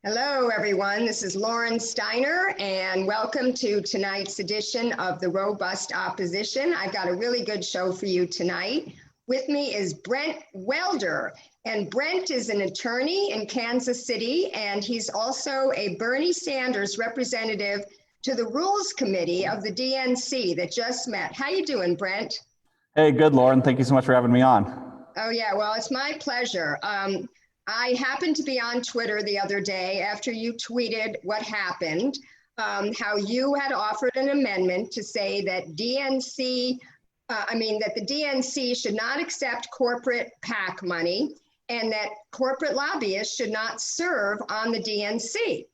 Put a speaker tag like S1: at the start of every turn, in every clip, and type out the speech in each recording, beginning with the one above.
S1: Hello, everyone. This is Lauren Steiner, and welcome to tonight's edition of The Robust Opposition. I've got a really good show for you tonight. With me is Brent Welder, and Brent is an attorney in Kansas City, and he's also a Bernie Sanders representative to the Rules Committee of the DNC that just met. How you doing, Brent?
S2: Hey, good, Lauren. Thank you so much for having me on.
S1: Oh, yeah. Well, it's my pleasure. I happened to be on Twitter the other day after you tweeted what happened, how you had offered an amendment to say that that the DNC should not accept corporate PAC money and that corporate lobbyists should not serve on the DNC.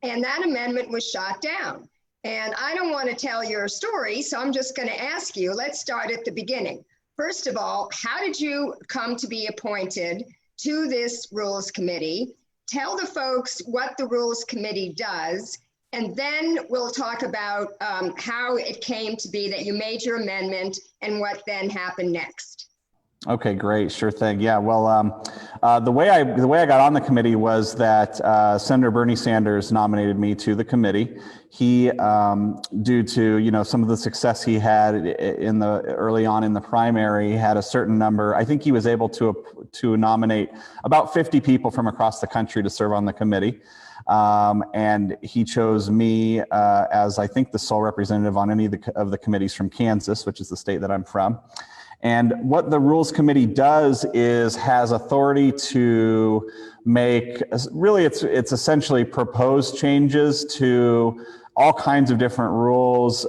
S1: And that amendment was shot down. And I don't want to tell your story, so I'm just going to ask you, let's start at the beginning. First of all, how did you come to be appointed to this Rules Committee? Tell the folks what the Rules Committee does, and then we'll talk about how it came to be that you made your amendment and what then happened next.
S2: Okay, great. Sure thing. Yeah. Well, the way I got on the committee was that Senator Bernie Sanders nominated me to the committee. He, due to some of the success he had early on in the primary, had a certain number. I think he was able to nominate about 50 people from across the country to serve on the committee. And he chose me as, I think, the sole representative on any of the committees from Kansas, which is the state that I'm from. And what the Rules Committee does is has authority to make, really it's essentially propose changes to all kinds of different rules,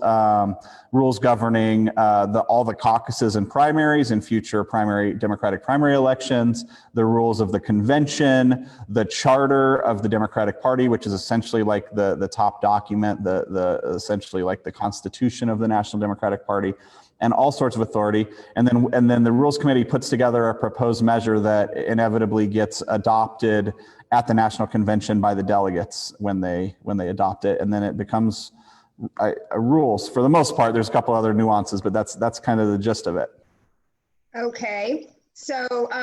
S2: rules governing all the caucuses and primaries and future Democratic primary elections, the rules of the convention, the charter of the Democratic Party, which is essentially like the top document, essentially like the Constitution of the National Democratic Party, and all sorts of authority. And then the Rules Committee puts together a proposed measure that inevitably gets adopted at the National Convention by the delegates when they adopt it, and then it becomes rules. For the most part, there's a couple other nuances, but that's kind of the gist of it.
S1: Okay, so hold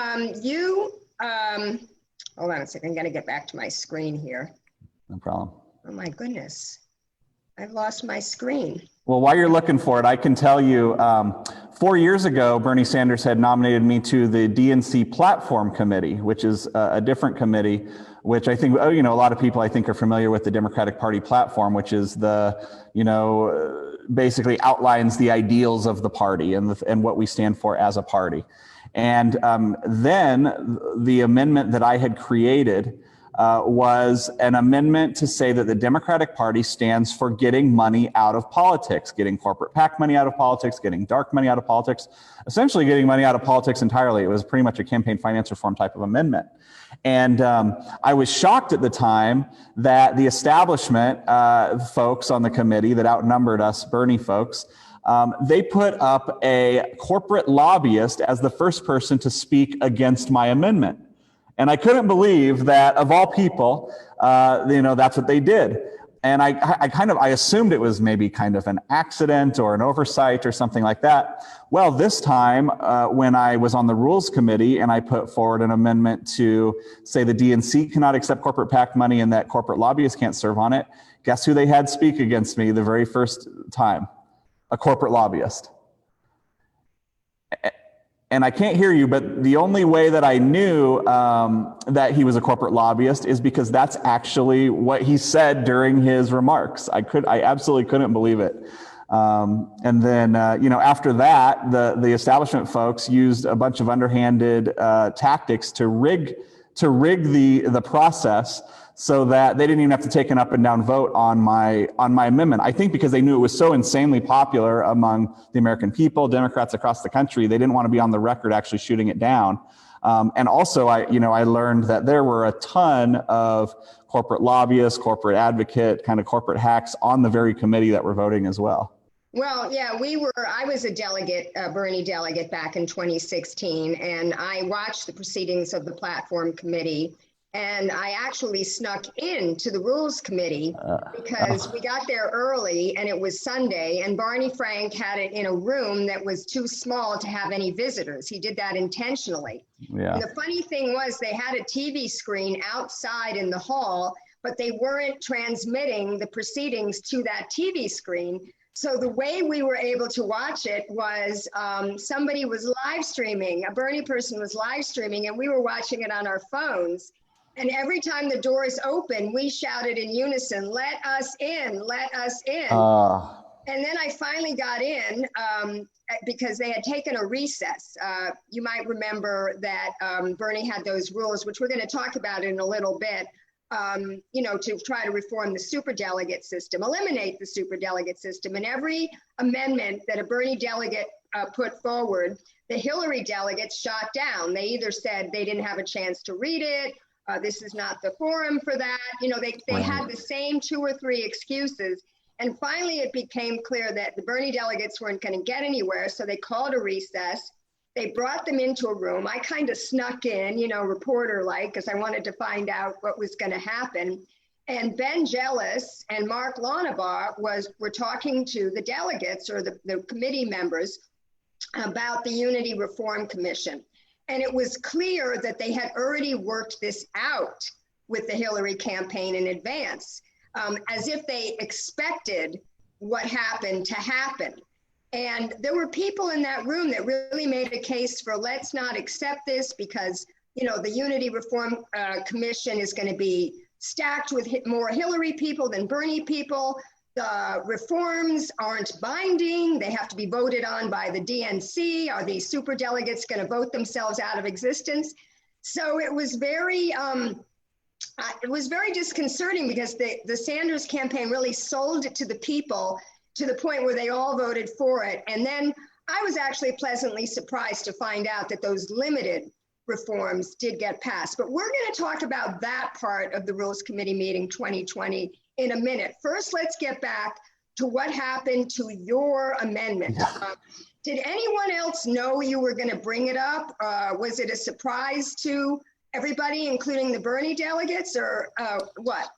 S1: on a second, I'm gonna get back to my screen here.
S2: No problem.
S1: Oh my goodness, I've lost my screen.
S2: Well, while you're looking for it, I can tell you 4 years ago, Bernie Sanders had nominated me to the DNC Platform Committee, which is a different committee, which I think, a lot of people I think are familiar with the Democratic Party platform, which is basically outlines the ideals of the party and what we stand for as a party. And then the amendment that I had created was an amendment to say that the Democratic Party stands for getting money out of politics, getting corporate PAC money out of politics, getting dark money out of politics, essentially getting money out of politics entirely. It was pretty much a campaign finance reform type of amendment. And I was shocked at the time that the establishment folks on the committee that outnumbered us, Bernie folks, they put up a corporate lobbyist as the first person to speak against my amendment. And I couldn't believe that, of all people, that's what they did. And I assumed it was maybe kind of an accident or an oversight or something like that. Well, this time when I was on the Rules Committee and I put forward an amendment to say the DNC cannot accept corporate PAC money and that corporate lobbyists can't serve on it, guess who they had speak against me the very first time? A corporate lobbyist. And I can't hear you, but the only way that I knew that he was a corporate lobbyist is because that's actually what he said during his remarks. I absolutely couldn't believe it. And then, after that, the establishment folks used a bunch of underhanded tactics to rig the process so that they didn't even have to take an up and down vote on my amendment. I think because they knew it was so insanely popular among the American people, Democrats across the country, they didn't want to be on the record actually shooting it down. And also, I learned that there were a ton of corporate lobbyists, corporate advocate, kind of corporate hacks on the very committee that were voting as well.
S1: Well, yeah, I was a delegate, a Bernie delegate back in 2016, and I watched the proceedings of the Platform Committee. And I actually snuck into the Rules Committee because we got there early and it was Sunday, and Barney Frank had it in a room that was too small to have any visitors. He did that intentionally. Yeah. And the funny thing was they had a TV screen outside in the hall but they weren't transmitting the proceedings to that TV screen. So the way we were able to watch it was somebody was live streaming, a Bernie person was live streaming, and we were watching it on our phones. And every time the doors opened, we shouted in unison, "Let us in, let us in." And then I finally got in because they had taken a recess. You might remember that Bernie had those rules, which we're going to talk about in a little bit, to try to reform the superdelegate system, eliminate the superdelegate system. And every amendment that a Bernie delegate put forward, the Hillary delegates shot down. They either said they didn't have a chance to read it, this is not the forum for that. They had the same 2 or 3 excuses. And finally, it became clear that the Bernie delegates weren't going to get anywhere. So they called a recess. They brought them into a room. I kind of snuck in, reporter-like, because I wanted to find out what was going to happen. And Ben Jealous and Mark Launabaugh were talking to the delegates or the committee members about the Unity Reform Commission. And it was clear that they had already worked this out with the Hillary campaign in advance, as if they expected what happened to happen. And there were people in that room that really made a case for let's not accept this because, the Unity Reform Commission is going to be stacked with more Hillary people than Bernie people. The reforms aren't binding. They have to be voted on by the DNC. Are these superdelegates going to vote themselves out of existence? So it was very disconcerting because the Sanders campaign really sold it to the people to the point where they all voted for it. And then I was actually pleasantly surprised to find out that those limited reforms did get passed. But we're going to talk about that part of the Rules Committee meeting 2020 in a minute. First, let's get back to what happened to your amendment. Did anyone else know you were going to bring it up? Was it a surprise to everybody, including the Bernie delegates, or what?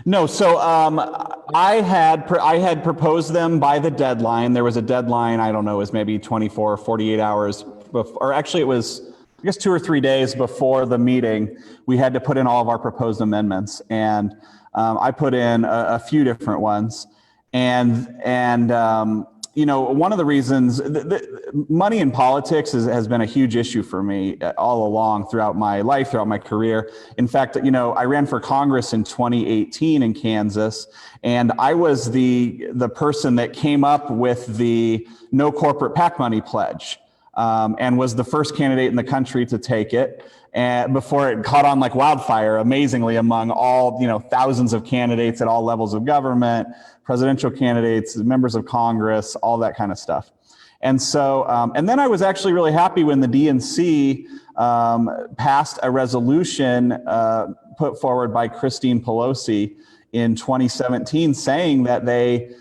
S2: No, so I had proposed them by the deadline. There was a deadline, I don't know, it was maybe 24 or 48 hours before, or actually it was, I guess 2 or 3 days before the meeting, we had to put in all of our proposed amendments. And I put in a few different ones. And one of the reasons, money in politics has been a huge issue for me all along throughout my life, throughout my career. In fact, I ran for Congress in 2018 in Kansas, and I was the person that came up with the no corporate PAC money pledge, and was the first candidate in the country to take it. And before it caught on like wildfire, amazingly, among all, thousands of candidates at all levels of government, presidential candidates, members of Congress, all that kind of stuff. And so, and then I was actually really happy when the DNC passed a resolution put forward by Christine Pelosi in 2017 saying that they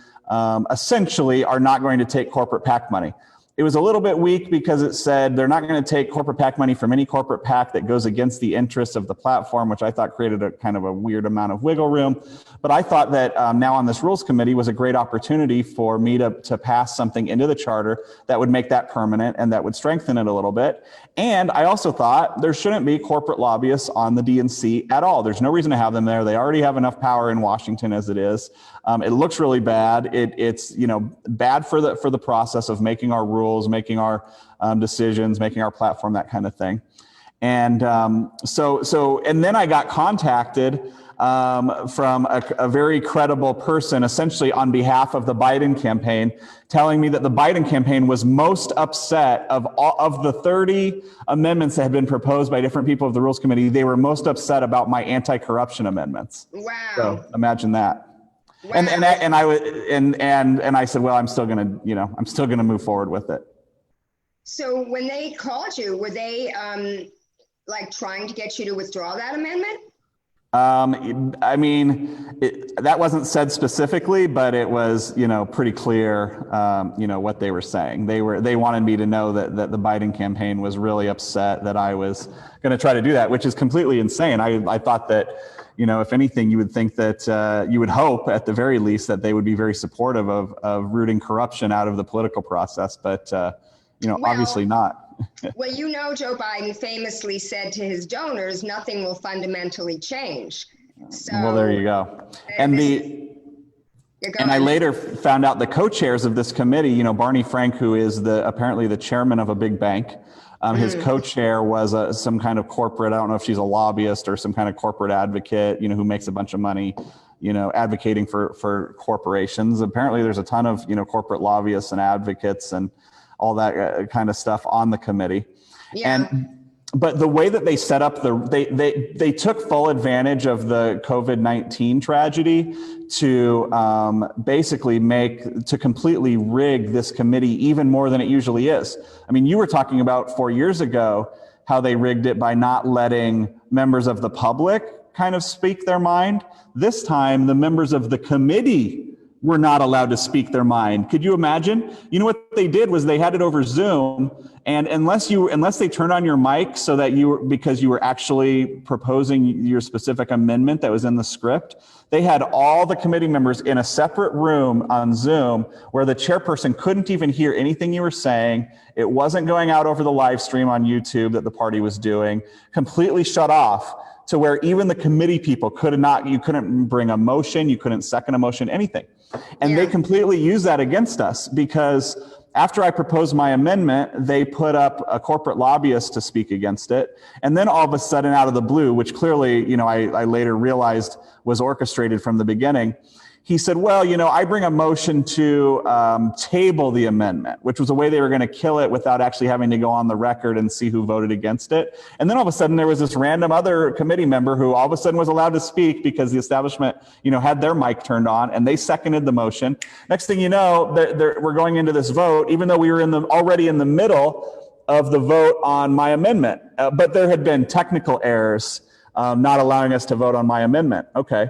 S2: essentially are not going to take corporate PAC money. It was a little bit weak because it said they're not going to take corporate PAC money from any corporate PAC that goes against the interests of the platform, which I thought created a kind of a weird amount of wiggle room. But I thought that now on this Rules Committee was a great opportunity for me to pass something into the charter that would make that permanent and that would strengthen it a little bit. And I also thought there shouldn't be corporate lobbyists on the DNC at all. There's no reason to have them there. They already have enough power in Washington as it is. It looks really bad. It's bad for the process of making our rules, making our decisions, making our platform, that kind of thing. And and then I got contacted from a very credible person, essentially on behalf of the Biden campaign, telling me that the Biden campaign was most upset of the 30 amendments that had been proposed by different people of the Rules Committee. They were most upset about my anti-corruption amendments.
S1: Wow!
S2: So imagine that. Wow. And I said, well, I'm still gonna move forward with it.
S1: So when they called you, were they trying to get you to withdraw that amendment?
S2: That wasn't said specifically, but it was, pretty clear, what they were saying. They wanted me to know that the Biden campaign was really upset that I was going to try to do that, which is completely insane. I thought that, if anything, you would think that you would hope at the very least that they would be very supportive of rooting corruption out of the political process, but obviously not.
S1: Well, Joe Biden famously said to his donors, nothing will fundamentally change. So,
S2: well, there you go. And I later found out the co-chairs of this committee, you know, Barney Frank, who is apparently the chairman of a big bank. His co-chair was some kind of corporate, I don't know if she's a lobbyist or some kind of corporate advocate, you know, who makes a bunch of money, you know, advocating for corporations. Apparently there's a ton of, you know, corporate lobbyists and advocates and all that kind of stuff on the committee.
S1: Yeah.
S2: But the way that they set up they took full advantage of the COVID-19 tragedy to basically completely rig this committee even more than it usually is. I mean, you were talking about 4 years ago how they rigged it by not letting members of the public kind of speak their mind. This time, the members of the committee were not allowed to speak their mind. Could you imagine? You know what they did was they had it over Zoom, and unless they turned on your mic so that because you were actually proposing your specific amendment that was in the script, they had all the committee members in a separate room on Zoom where the chairperson couldn't even hear anything you were saying. It wasn't going out over the live stream on YouTube that the party was doing, completely shut off, to where even the committee people you couldn't bring a motion, you couldn't second a motion, anything. And they completely used that against us, because after I proposed my amendment, they put up a corporate lobbyist to speak against it. And then all of a sudden, out of the blue, which clearly, you know, I later realized was orchestrated from the beginning, he said, well, you know, I bring a motion to table the amendment, which was a way they were going to kill it without actually having to go on the record and see who voted against it. And then all of a sudden there was this random other committee member who all of a sudden was allowed to speak because the establishment, you know, had their mic turned on, and they seconded the motion. Next thing you know, we're going into this vote, even though we were already in the middle of the vote on my amendment. But there had been technical errors not allowing us to vote on my amendment. Okay.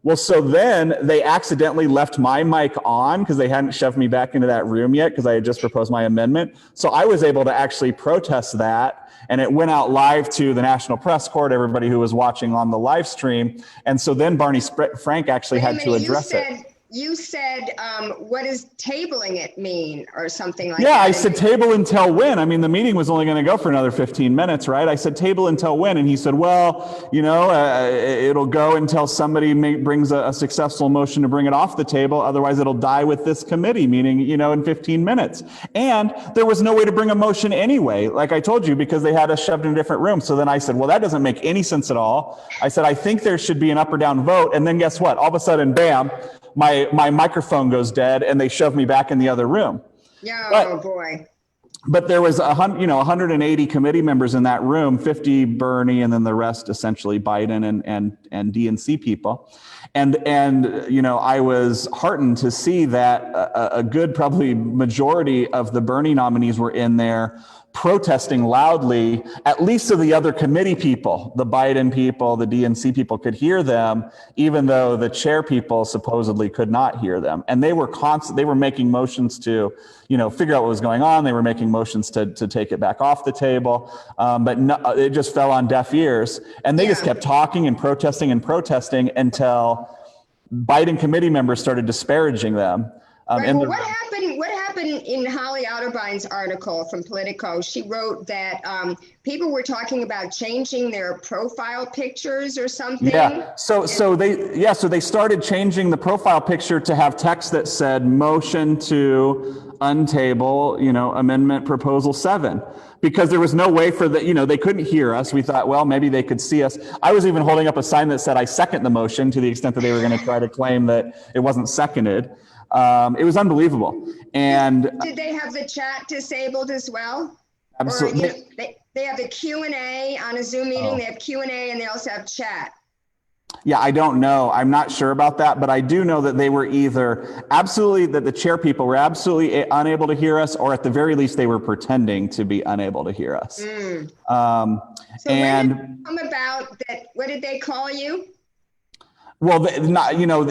S2: Well, so then they accidentally left my mic on because they hadn't shoved me back into that room yet because I had just proposed my amendment. So I was able to actually protest that, and it went out live to the National Press Corps, everybody who was watching on the live stream. And so then Barney Frank actually had to address it.
S1: You said, what does tabling it mean, or something like that?
S2: Yeah, I said table until when? I mean, the meeting was only going to go for another 15 minutes, right? I said table until when? And he said, well, you know, it'll go until somebody brings a successful motion to bring it off the table. Otherwise, it'll die with this committee, meaning, you know, in 15 minutes. And there was no way to bring a motion anyway, like I told you, because they had us shoved in a different room. So then I said, well, that doesn't make any sense at all. I said, I think there should be an up or down vote. And then guess what? All of a sudden, bam, my microphone goes dead, and they shove me back in the other room.
S1: Yeah,
S2: but,
S1: oh boy.
S2: But there was 180 committee members in that room, 50 Bernie, and then the rest essentially Biden and DNC people. And you know, I was heartened to see that a good probably majority of the Bernie nominees were in there protesting loudly, at least so the other committee people, the Biden people, the DNC people, could hear them, even though the chair people supposedly could not hear them. And they were they were making motions to, you know, figure out what was going on. They were making motions to take it back off the table, but no, it just fell on deaf ears. And they just kept talking and protesting until Biden committee members started disparaging them.
S1: Right. Well, what happened in Holly Otterbine's article from Politico? She wrote that people were talking about changing their profile pictures or something.
S2: Yeah. So they started changing the profile picture to have text that said motion to untable, you know, amendment proposal 7. Because there was no way for they couldn't hear us. We thought, well, maybe they could see us. I was even holding up a sign that said, I second the motion, to the extent that they were going to try to claim that it wasn't seconded. It was unbelievable. And
S1: did they have the chat disabled as well?
S2: Absolutely.
S1: Or, they have the Q&A on a Zoom meeting. They have Q&A, and they also have chat.
S2: Yeah, I don't know. I'm not sure about that, but I do know that they were that the chair people were absolutely unable to hear us, or at the very least, they were pretending to be unable to hear us.
S1: So when did it come about that? What did they call you?
S2: Well,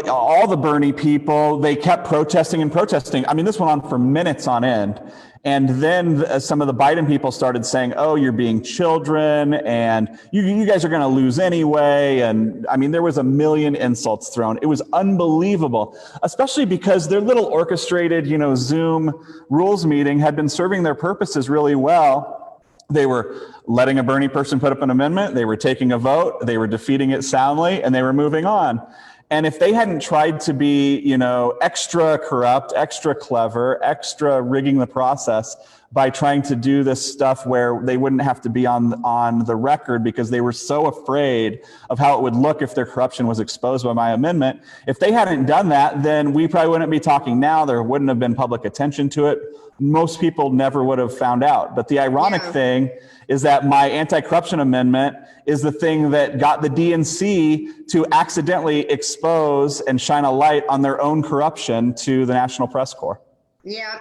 S2: all the Bernie people, they kept protesting and protesting. I mean, this went on for minutes on end. And then some of the Biden people started saying, oh, you're being children, and you guys are going to lose anyway. And I mean, there was a million insults thrown. It was unbelievable, especially because their little orchestrated, Zoom rules meeting had been serving their purposes really well. They were letting a Bernie person put up an amendment. They were taking a vote. They were defeating it soundly, and they were moving on. And if they hadn't tried to be, extra corrupt, extra clever, extra rigging the process by trying to do this stuff where they wouldn't have to be on the record because they were so afraid of how it would look if their corruption was exposed by my amendment, if they hadn't done that, then we probably wouldn't be talking now. There wouldn't have been public attention to it. Most people never would have found out. But the ironic thing is that my anti-corruption amendment is the thing that got the DNC to accidentally expose and shine a light on their own corruption to the National Press Corps.
S1: Yeah.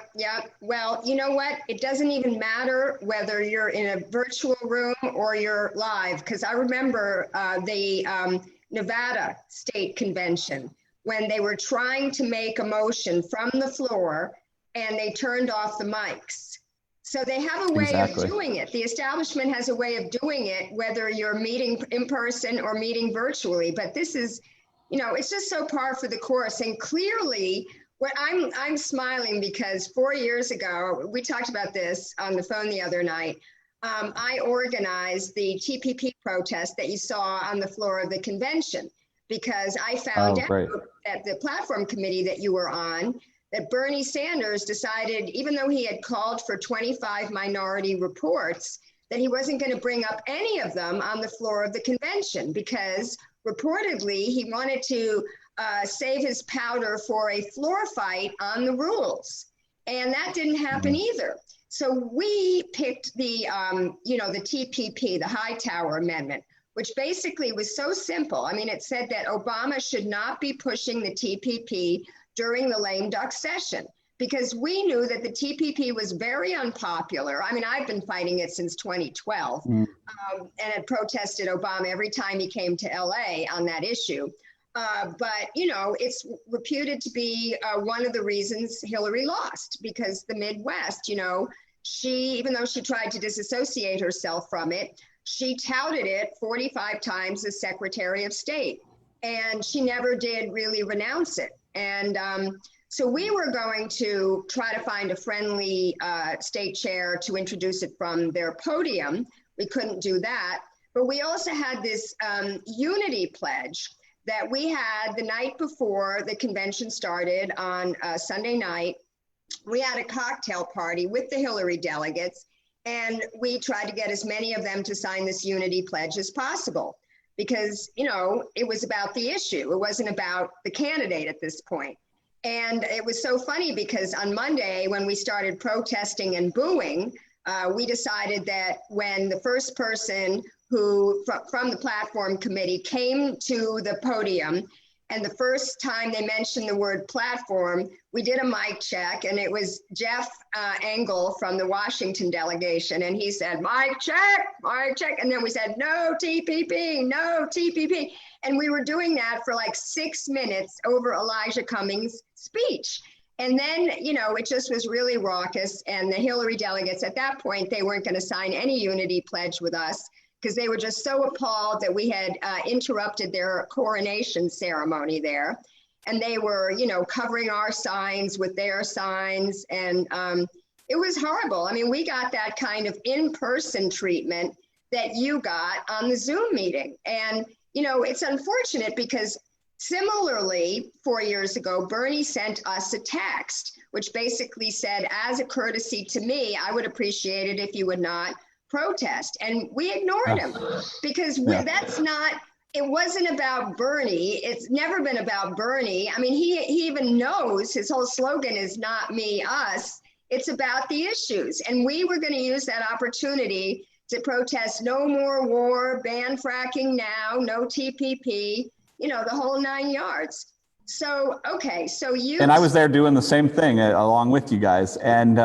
S1: Well, you know what? It doesn't even matter whether you're in a virtual room or you're live, because I remember the Nevada State Convention when they were trying to make a motion from the floor and they turned off the mics. So they have a way of doing it. The establishment has a way of doing it, whether you're meeting in person or meeting virtually. But this is, it's just so par for the course. And clearly, what I'm smiling because 4 years ago, we talked about this on the phone the other night. I organized the TPP protest that you saw on the floor of the convention because I found out at the platform committee that you were on that Bernie Sanders decided, even though he had called for 25 minority reports, that he wasn't going to bring up any of them on the floor of the convention because reportedly he wanted to save his powder for a floor fight on the rules. And that didn't happen either. So we picked the TPP, the Hightower Amendment, which basically was so simple. I mean, it said that Obama should not be pushing the TPP during the lame duck session because we knew that the TPP was very unpopular. I mean, I've been fighting it since 2012 and had protested Obama every time he came to LA on that issue. But, it's reputed to be one of the reasons Hillary lost because the Midwest, she, even though she tried to disassociate herself from it, she touted it 45 times as Secretary of State, and she never did really renounce it. And so we were going to try to find a friendly state chair to introduce it from their podium. We couldn't do that, but we also had this unity pledge that we had the night before the convention started on Sunday night. We had a cocktail party with the Hillary delegates, and we tried to get as many of them to sign this unity pledge as possible because, it was about the issue. It wasn't about the candidate at this point. And it was so funny because on Monday, when we started protesting and booing, we decided that when the first person who from the platform committee came to the podium, and the first time they mentioned the word platform, we did a mic check, and it was Jeff Engel from the Washington delegation, and he said, mic check, and then we said, no TPP, no TPP, and we were doing that for like 6 minutes over Elijah Cummings' speech. And then, it just was really raucous, and the Hillary delegates at that point, they weren't going to sign any unity pledge with us, because they were just so appalled that we had interrupted their coronation ceremony there. And they were, covering our signs with their signs. And it was horrible. I mean, we got that kind of in-person treatment that you got on the Zoom meeting. And, it's unfortunate because similarly, 4 years ago, Bernie sent us a text, which basically said, as a courtesy to me, I would appreciate it if you would not protest, and we ignored him because it wasn't about Bernie. It's never been about Bernie. I mean, he even knows his whole slogan is not me, us. It's about the issues. And we were going to use that opportunity to protest no more war, ban fracking now, no TPP, the whole 9 yards. So, okay. So and
S2: I was there doing the same thing along with you guys. And,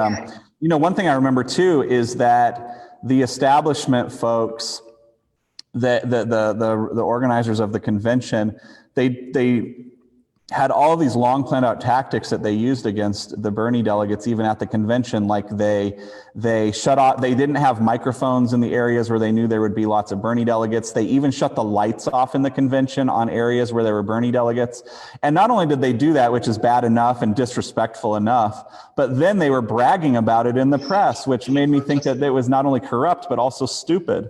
S2: one thing I remember too is that the establishment folks, the organizers of the convention, they had all these long planned out tactics that they used against the Bernie delegates, even at the convention. Like they shut off, they didn't have microphones in the areas where they knew there would be lots of Bernie delegates. They even shut the lights off in the convention on areas where there were Bernie delegates. And not only did they do that, which is bad enough and disrespectful enough, but then they were bragging about it in the press, which made me think that it was not only corrupt, but also stupid.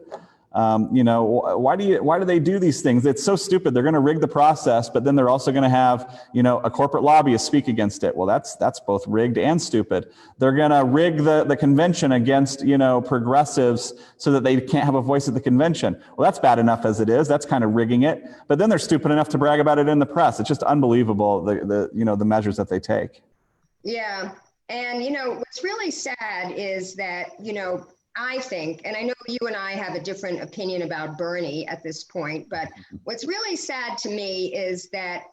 S2: Why do they do these things? It's so stupid. They're going to rig the process, but then they're also going to have, a corporate lobbyist speak against it. Well, that's both rigged and stupid. They're going to rig the convention against, progressives so that they can't have a voice at the convention. Well, that's bad enough as it is. That's kind of rigging it. But then they're stupid enough to brag about it in the press. It's just unbelievable, the measures that they take.
S1: Yeah. And, what's really sad is that, I think, and I know you and I have a different opinion about Bernie at this point, but what's really sad to me is that,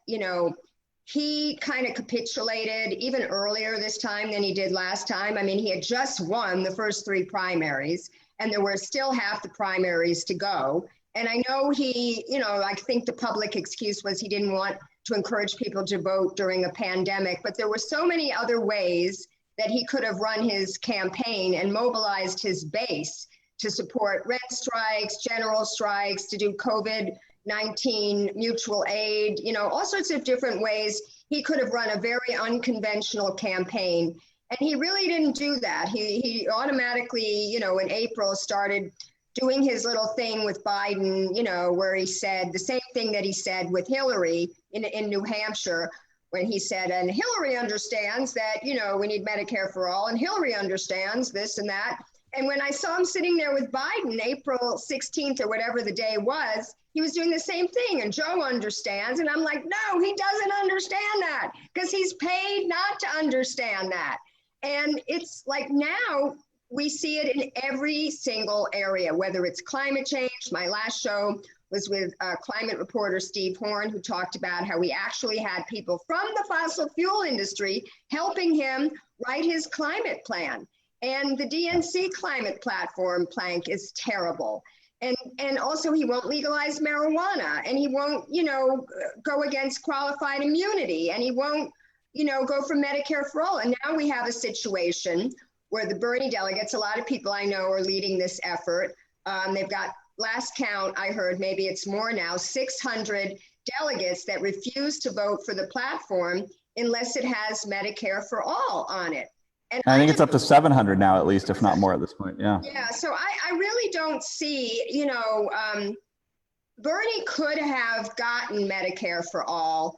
S1: he kind of capitulated even earlier this time than he did last time. I mean, he had just won the first 3 primaries, and there were still half the primaries to go. And I know he, I think the public excuse was he didn't want to encourage people to vote during a pandemic, but there were so many other ways that he could have run his campaign and mobilized his base to support rent strikes, general strikes, to do COVID-19 mutual aid, all sorts of different ways he could have run a very unconventional campaign. And he really didn't do that. He automatically, in April started doing his little thing with Biden, where he said the same thing that he said with Hillary in New Hampshire, when he said, and Hillary understands that, we need Medicare for all, and Hillary understands this and that. And when I saw him sitting there with Biden, April 16th or whatever the day was, he was doing the same thing. And Joe understands. And I'm like, no, he doesn't understand that because he's paid not to understand that. And it's like now we see it in every single area, whether it's climate change. My last show was with climate reporter Steve Horn, who talked about how we actually had people from the fossil fuel industry helping him write his climate plan. And the DNC climate platform plank is terrible. And also he won't legalize marijuana, and he won't, go against qualified immunity, and he won't, go for Medicare for all. And now we have a situation where the Bernie delegates, a lot of people I know are leading this effort. They've got, last count I heard, maybe it's more now, 600 delegates that refuse to vote for the platform unless it has Medicare for all on it. And
S2: I think it's up to 700 now, at least, if not more at this point. Yeah.
S1: Yeah. So I really don't see, Bernie could have gotten Medicare for all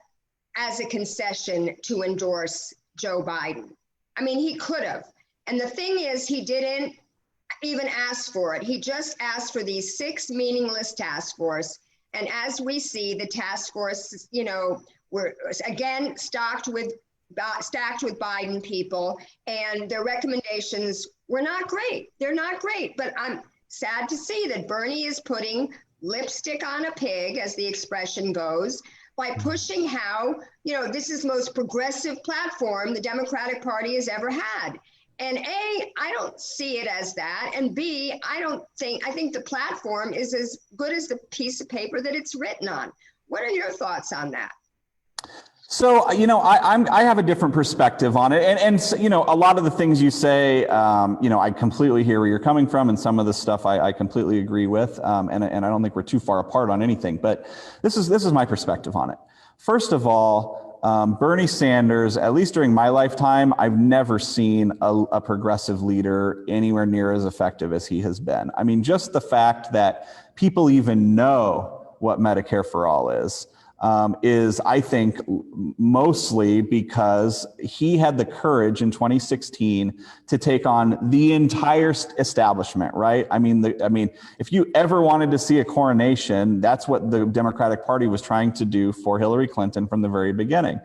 S1: as a concession to endorse Joe Biden. I mean, he could have. And the thing is, he didn't even ask for it. He just asked for these 6 meaningless task force. And as we see, the task force, were again stacked with Biden people, and their recommendations were not great. They're not great, but I'm sad to see that Bernie is putting lipstick on a pig, as the expression goes, by pushing how, this is the most progressive platform the Democratic Party has ever had. And A, I don't see it as that. And B, I think the platform is as good as the piece of paper that it's written on. What are your thoughts on that?
S2: So, I have a different perspective on it. And a lot of the things you say, I completely hear where you're coming from. And some of the stuff I completely agree with. And I don't think we're too far apart on anything. But this is my perspective on it. First of all, Bernie Sanders, at least during my lifetime, I've never seen a progressive leader anywhere near as effective as he has been. I mean, just the fact that people even know what Medicare for all is, I think, mostly because he had the courage in 2016 to take on the entire establishment, right? I mean, if you ever wanted to see a coronation, that's what the Democratic Party was trying to do for Hillary Clinton from the very beginning.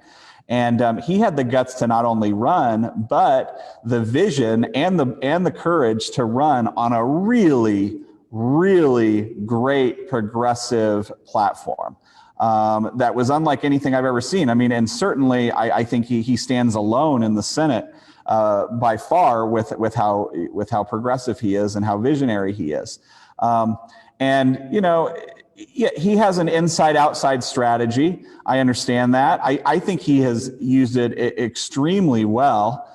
S2: And he had the guts to not only run, but the vision and the courage to run on a really, really great progressive platform. That was unlike anything I've ever seen. I mean, and certainly I think he stands alone in the Senate by far with how progressive he is and how visionary he is. And Yeah, he has an inside-outside strategy. I understand that. I think he has used it extremely well.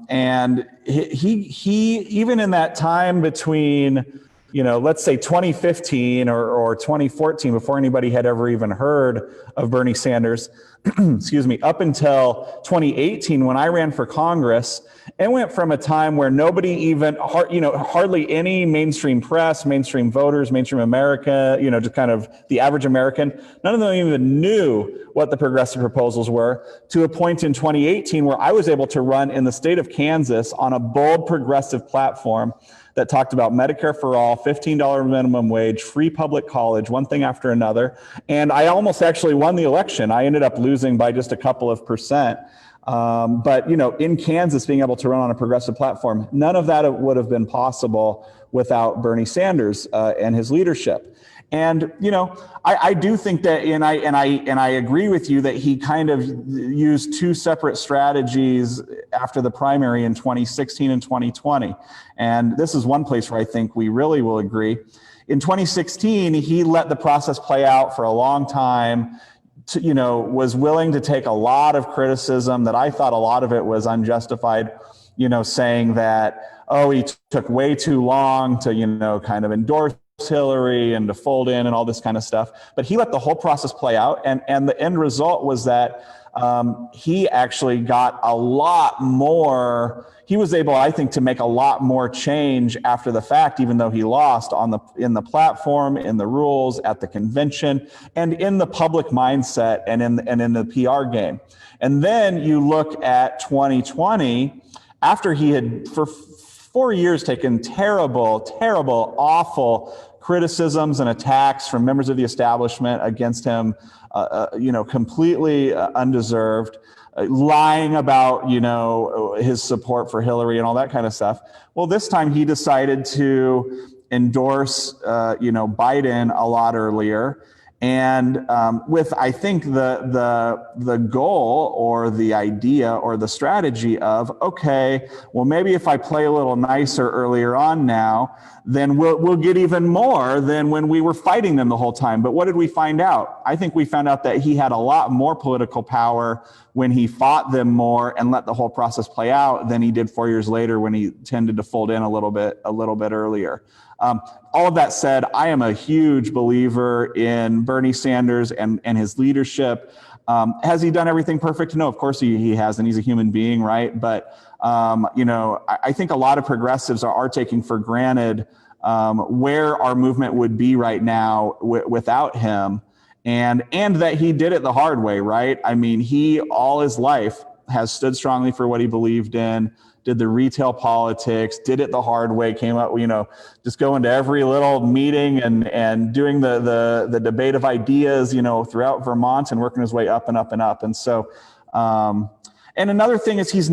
S2: And he even in that time between, let's say 2015 or 2014, before anybody had ever even heard of Bernie Sanders, excuse me, up until 2018, when I ran for Congress, it went from a time where nobody even, hardly any mainstream press, mainstream voters, mainstream America, just kind of the average American, none of them even knew what the progressive proposals were, to a point in 2018 where I was able to run in the state of Kansas on a bold progressive platform that talked about Medicare for all, $15 minimum wage, free public college, one thing after another. And I almost actually won the election. I ended up losing by just a couple of percent. But in Kansas, being able to run on a progressive platform, none of that would have been possible without Bernie Sanders and his leadership. And I do think that, and I agree with you that he kind of used two separate strategies after the primary in 2016 and 2020. And this is one place where I think we really will agree. In 2016, he let the process play out for a long time. Was willing to take a lot of criticism that I thought a lot of it was unjustified, saying that, he took way too long to, kind of endorse Hillary and to fold in and all this kind of stuff. But he let the whole process play out. And the end result was that he actually got a lot more. He was able, I think, to make a lot more change after the fact, even though he lost in the platform, in the rules, at the convention, and in the public mindset and in the PR game. And then you look at 2020, after he had for 4 years taken terrible, awful criticisms and attacks from members of the establishment against him, completely undeserved, lying about, his support for Hillary and all that kind of stuff. Well, this time he decided to endorse, Biden a lot earlier. And with, I think, the goal or the idea or the strategy of, okay, well, maybe if I play a little nicer earlier on now, then we'll get even more than when we were fighting them the whole time. But what did we find out? I think we found out that he had a lot more political power when he fought them more and let the whole process play out than he did 4 years later when he tended to fold in a little bit earlier. All of that said, I am a huge believer in Bernie Sanders and his leadership. Has he done everything perfect? No, of course he has, and he's a human being, right? But, I think a lot of progressives are taking for granted where our movement would be right now without him, and that he did it the hard way, right? I mean, he all his life has stood strongly for what he believed in, did the retail politics, did it the hard way, came up, just going to every little meeting and doing the debate of ideas, throughout Vermont and working his way up and up and up. And so, and another thing is he's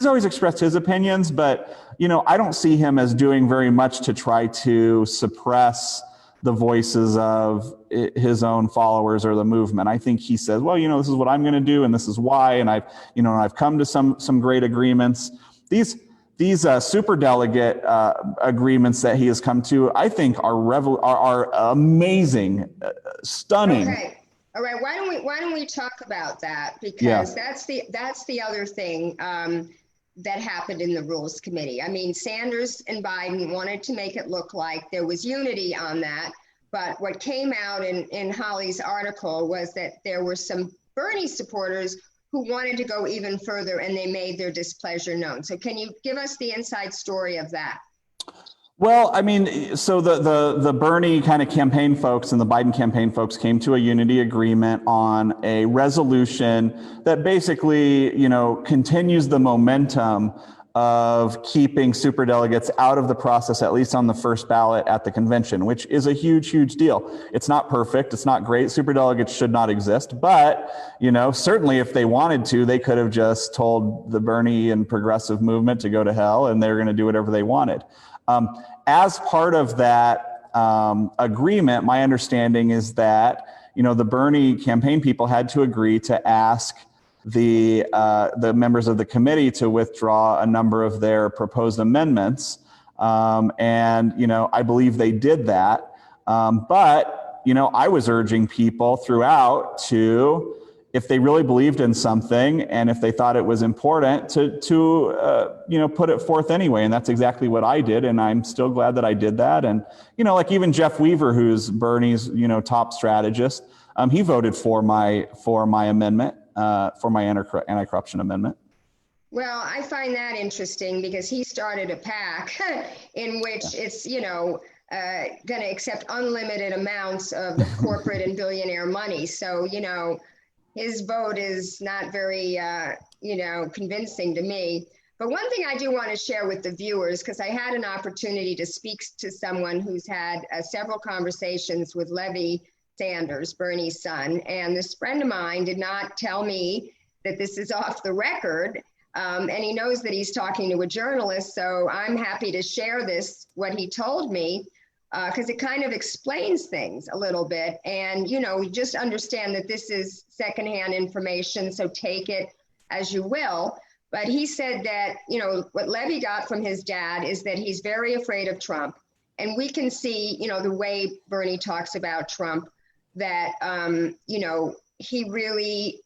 S2: always expressed his opinions, but, I don't see him as doing very much to try to suppress the voices of his own followers or the movement. I think he says, well, this is what I'm going to do, and this is why, and I've come to some great agreements. These super delegate agreements that he has come to, I think, are amazing, stunning.
S1: Okay, all right. Why don't we talk about that, because that's the other thing that happened in the Rules Committee. I mean, Sanders and Biden wanted to make it look like there was unity on that. But what came out in Holly's article was that there were some Bernie supporters who wanted to go even further, and they made their displeasure known. So can you give us the inside story of that?
S2: Well, I mean, so the Bernie kind of campaign folks and the Biden campaign folks came to a unity agreement on a resolution that basically, continues the momentum of keeping superdelegates out of the process, at least on the first ballot at the convention, which is a huge, huge deal. It's not perfect. It's not great. Superdelegates should not exist. But, certainly if they wanted to, they could have just told the Bernie and progressive movement to go to hell, and they're going to do whatever they wanted. As part of that agreement, my understanding is that, the Bernie campaign people had to agree to ask the members of the committee to withdraw a number of their proposed amendments. And I believe they did that. But, you know, I was urging people throughout to, if they really believed in something and if they thought it was important, to you know, put it forth anyway. And that's exactly what I did. And I'm still glad that I did that. And, you know, like even Jeff Weaver, who's Bernie's, you know, top strategist, he voted for my amendment, for my anti-corruption amendment.
S1: Well, I find that interesting because he started a PAC in which it's, you know, going to accept unlimited amounts of the corporate and billionaire money. So, you know, his vote is not very, you know, convincing to me. But one thing I do want to share with the viewers, because I had an opportunity to speak to someone who's had several conversations with Levy Sanders, Bernie's son. And this friend of mine did not tell me that this is off the record. And he knows that he's talking to a journalist. So I'm happy to share this, what he told me, because it kind of explains things a little bit. And, you know, we just understand that this is secondhand information, so take it as you will. But he said that, you know, what Levy got from his dad is that he's very afraid of Trump. And we can see, you know, the way Bernie talks about Trump, that, you know, he really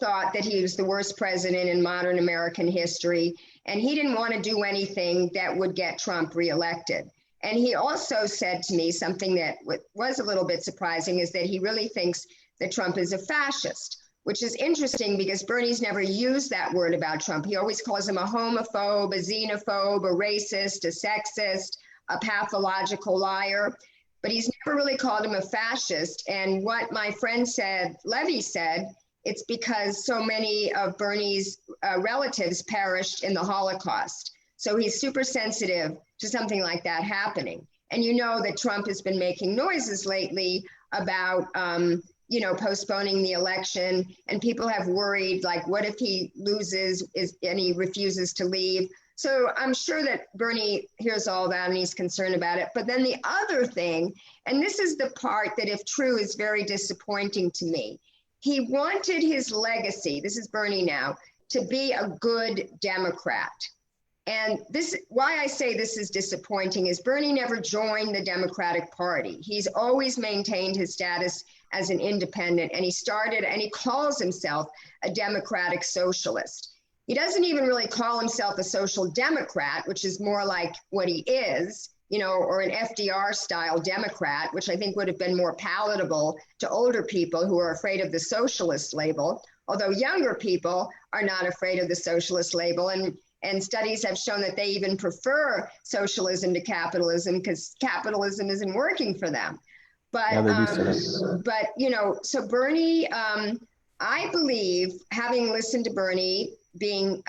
S1: thought that he was the worst president in modern American history. And he didn't want to do anything that would get Trump reelected. And he also said to me something that was a little bit surprising, is that he really thinks that Trump is a fascist, which is interesting because Bernie's never used that word about Trump. He always calls him a homophobe, a xenophobe, a racist, a sexist, a pathological liar, but he's never really called him a fascist. And what my friend said, Levy said, it's because so many of Bernie's relatives perished in the Holocaust. So he's super sensitive to something like that happening. And you know that Trump has been making noises lately about, you know, postponing the election. And people have worried, like, what if he loses and he refuses to leave? So I'm sure that Bernie hears all that and he's concerned about it. But then the other thing, and this is the part that, if true, is very disappointing to me. He wanted his legacy, this is Bernie now, to be a good Democrat. And this, why I say this is disappointing, is Bernie never joined the Democratic Party. He's always maintained his status as an independent, and he calls himself a democratic socialist. He doesn't even really call himself a social democrat, which is more like what he is, you know, or an FDR style Democrat, which I think would have been more palatable to older people who are afraid of the socialist label, although younger people are not afraid of the socialist label. And studies have shown that they even prefer socialism to capitalism because capitalism isn't working for them. But, yeah, but you know, so Bernie, I believe, having listened to Bernie, being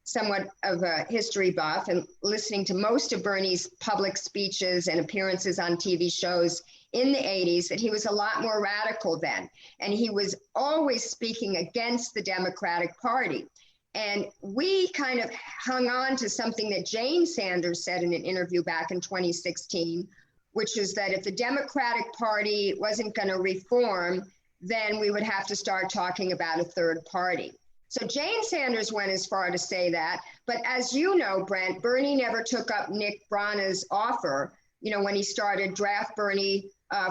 S1: somewhat of a history buff and listening to most of Bernie's public speeches and appearances on TV shows in the 80s, that he was a lot more radical then. And he was always speaking against the Democratic Party. And we kind of hung on to something that Jane Sanders said in an interview back in 2016, which is that if the Democratic Party wasn't going to reform, then we would have to start talking about a third party. So Jane Sanders went as far to say that. But as you know, Brent, Bernie never took up Nick Branagh's offer, you know, when he started Draft Bernie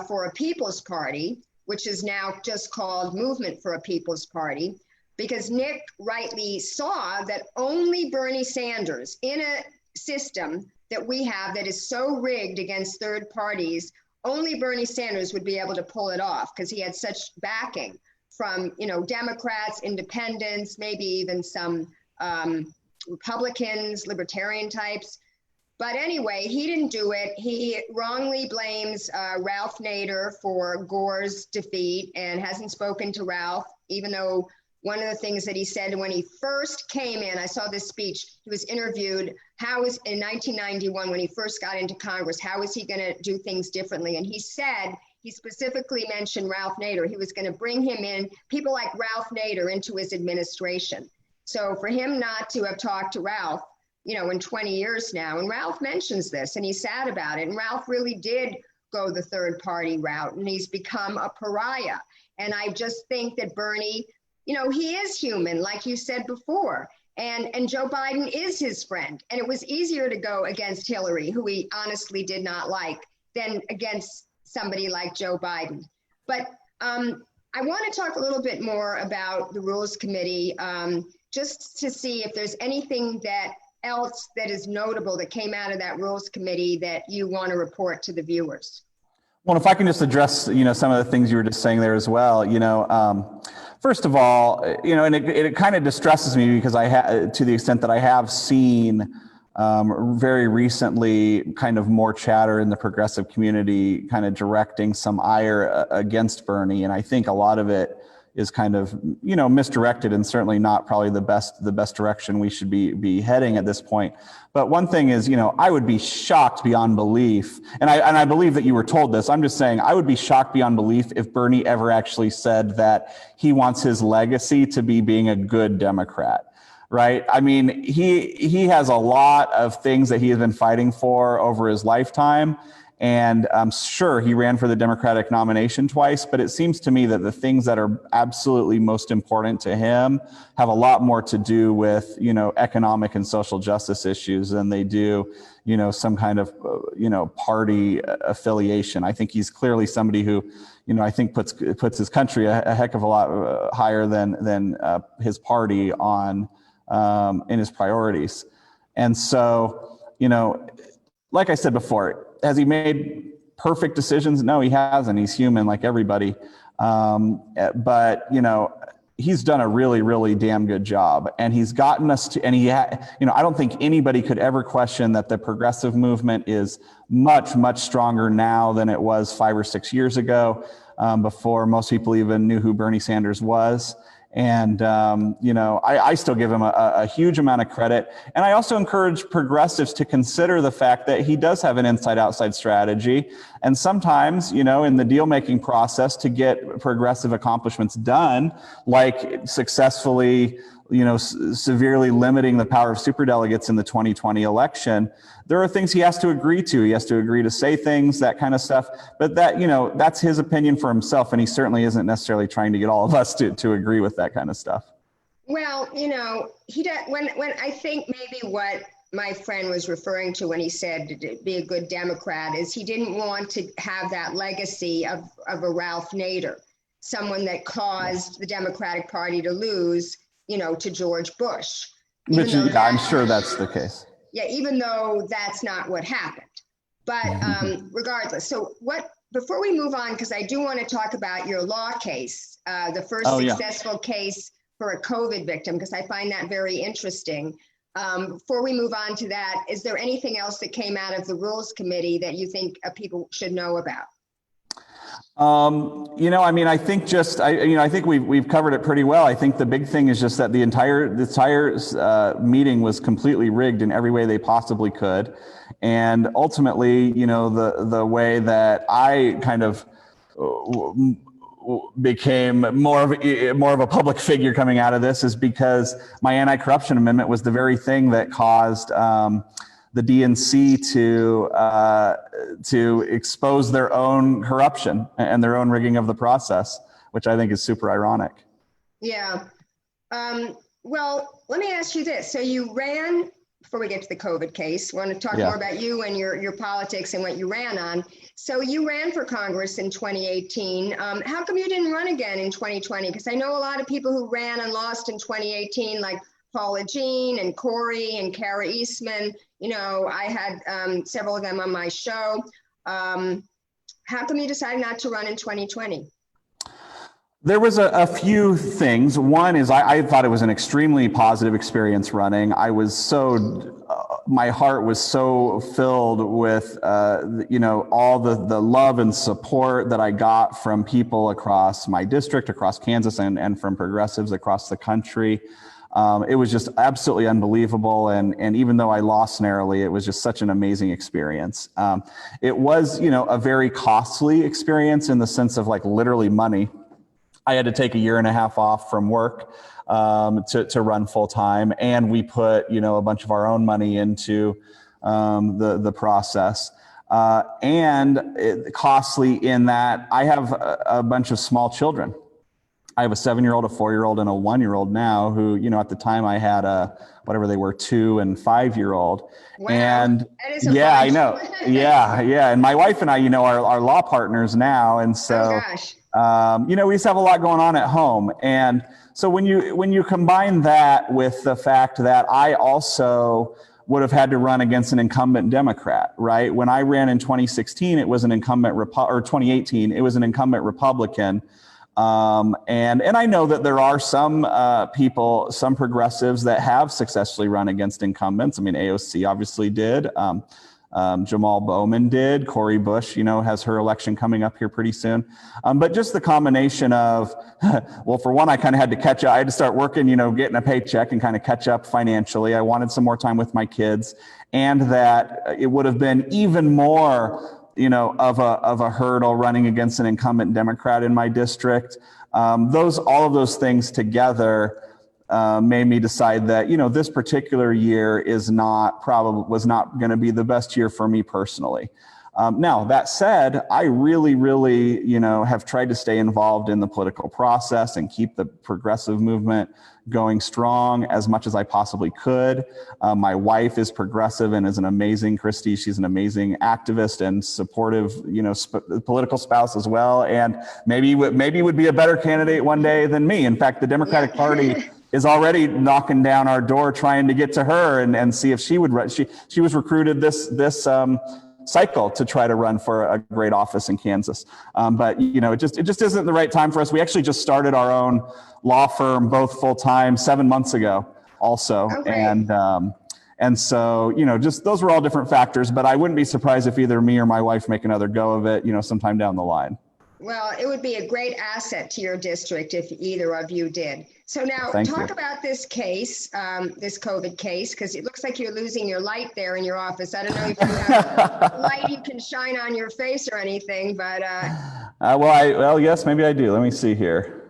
S1: for a People's Party, which is now just called Movement for a People's Party. Because Nick rightly saw that only Bernie Sanders, in a system that we have that is so rigged against third parties, only Bernie Sanders would be able to pull it off because he had such backing from, you know, Democrats, independents, maybe even some Republicans, libertarian types. But anyway, he didn't do it. He wrongly blames Ralph Nader for Gore's defeat and hasn't spoken to Ralph, even though one of the things that he said when he first came in, I saw this speech, he was interviewed, in 1991, when he first got into Congress, how is he going to do things differently? And he said, he specifically mentioned Ralph Nader. He was going to bring him in, people like Ralph Nader, into his administration. So for him not to have talked to Ralph, you know, in 20 years now, and Ralph mentions this, and he's sad about it, and Ralph really did go the third party route, and he's become a pariah. And I just think that Bernie, you know, he is human, like you said before, and Joe Biden is his friend. And it was easier to go against Hillary, who he honestly did not like, than against somebody like Joe Biden. But I want to talk a little bit more about the Rules Committee, just to see if there's anything else that is notable that came out of that Rules Committee that you want to report to the viewers.
S2: Well, if I can just address, some of the things you were just saying there as well, first of all, and it kind of distresses me because to the extent that I have seen very recently kind of more chatter in the progressive community kind of directing some ire against Bernie. And I think a lot of it is kind of, misdirected and certainly not probably the best direction we should be heading at this point. But one thing is, I would be shocked beyond belief, and I believe that you were told this. I'm just saying I would be shocked beyond belief if Bernie ever actually said that he wants his legacy to be being a good Democrat. Right? I mean, he has a lot of things that he has been fighting for over his lifetime. And I'm sure he ran for the Democratic nomination twice, but it seems to me that the things that are absolutely most important to him have a lot more to do with, economic and social justice issues than they do, some kind of, party affiliation. I think he's clearly somebody who, I think puts his country a heck of a lot higher than his party on in his priorities. And so, like I said before, has he made perfect decisions? No, he hasn't. He's human like everybody. But, he's done a really, really damn good job. And he's gotten us to, and I don't think anybody could ever question that the progressive movement is much, much stronger now than it was 5 or 6 years ago, before most people even knew who Bernie Sanders was. And, I still give him a huge amount of credit. And I also encourage progressives to consider the fact that he does have an inside-outside strategy. And sometimes, in the deal-making process to get progressive accomplishments done, like successfully, severely limiting the power of superdelegates in the 2020 election, there are things he has to agree to. He has to agree to say things, that kind of stuff. But that, that's his opinion for himself. And he certainly isn't necessarily trying to get all of us to agree with that kind of stuff.
S1: Well, he does, when I think maybe what my friend was referring to when he said to be a good Democrat is he didn't want to have that legacy of a Ralph Nader, someone that caused the Democratic Party to lose, to George Bush.
S2: Which, I'm sure that's the case.
S1: Yeah, even though that's not what happened. But regardless, before we move on, because I do want to talk about your law case, the first successful case for a COVID victim, because I find that very interesting. Before we move on to that, is there anything else that came out of the Rules Committee that you think people should know about?
S2: I think I think we've covered it pretty well. I think the big thing is just that the entire meeting was completely rigged in every way they possibly could. And ultimately, the way that I kind of became more of a public figure coming out of this is because my anti-corruption amendment was the very thing that caused the DNC to expose their own corruption and their own rigging of the process, which I think is super ironic. Yeah.
S1: Well, let me ask you this. So you ran, before we get to the COVID case, I want to talk more about you and your politics and what you ran on. So you ran for Congress in 2018. How come you didn't run again in 2020? Because I know a lot of people who ran and lost in 2018, like Paula Jean and Corey and Kara Eastman. I had several of them on my show. How come you decided not to run in 2020?
S2: There was a few things. One is I thought it was an extremely positive experience running. I was my heart was so filled with, all the love and support that I got from people across my district, across Kansas, and from progressives across the country. It was just absolutely unbelievable. And even though I lost narrowly, it was just such an amazing experience. It was, a very costly experience in the sense of literally money. I had to take a year and a half off from work to run full time. And we put, a bunch of our own money into the process. And costly in that I have a bunch of small children. I have a 7-year-old, a 4-year-old, and a 1-year-old now who, at the time I had whatever they were, 2 and 5-year-old.
S1: Wow,
S2: and
S1: that is a
S2: yeah,
S1: bunch.
S2: I know. Yeah. And my wife and I, are law partners now. And so,
S1: Oh, gosh.
S2: we just have a lot going on at home. And so when you combine that with the fact that I also would have had to run against an incumbent Democrat, right? When I ran in 2016, it was an incumbent or 2018, it was an incumbent Republican. And I know that there are some people, some progressives that have successfully run against incumbents. I mean, AOC obviously did. Jamal Bowman did. Cori Bush, has her election coming up here pretty soon. But just the combination of, well, for one, I kind of had to catch up. I had to start working, getting a paycheck and kind of catch up financially. I wanted some more time with my kids, and that it would have been even more of a hurdle running against an incumbent Democrat in my district. All of those things together made me decide that, this particular year was not going to be the best year for me personally. Now, that said, I really, really, have tried to stay involved in the political process and keep the progressive movement going strong as much as I possibly could. My wife is progressive and is an amazing, Christy. She's an amazing activist and supportive, political spouse as well. And maybe would be a better candidate one day than me. In fact, the Democratic Party is already knocking down our door trying to get to her and see if she would run. She was recruited this cycle to try to run for a great office in Kansas. But it just isn't the right time for us. We actually just started our own law firm, both full-time, 7 months ago also. Okay. And so, just those were all different factors, but I wouldn't be surprised if either me or my wife make another go of it, sometime down the line.
S1: Well, it would be a great asset to your district if either of you did. So now talk about this case, this COVID case, because it looks like you're losing your light there in your office. I don't know if you have a light you can shine on your face or anything, but.
S2: Well, yes, maybe I do. Let me see here.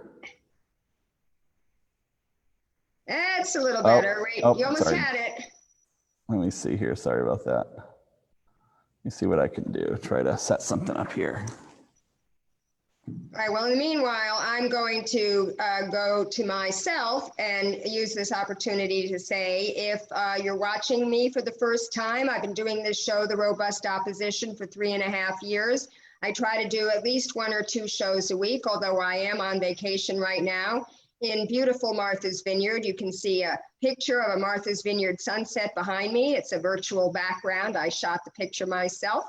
S1: That's a little better. You almost had it.
S2: Let me see here. Sorry about that. Let me see what I can do. Try to set something up here.
S1: All right, well, in the meanwhile, I'm going to go to myself and use this opportunity to say, if you're watching me for the first time, I've been doing this show, The Robust Opposition, for 3.5 years. I try to do at least 1 or 2 shows a week, although I am on vacation right now in beautiful Martha's Vineyard. You can see a picture of a Martha's Vineyard sunset behind me. It's a virtual background. I shot the picture myself.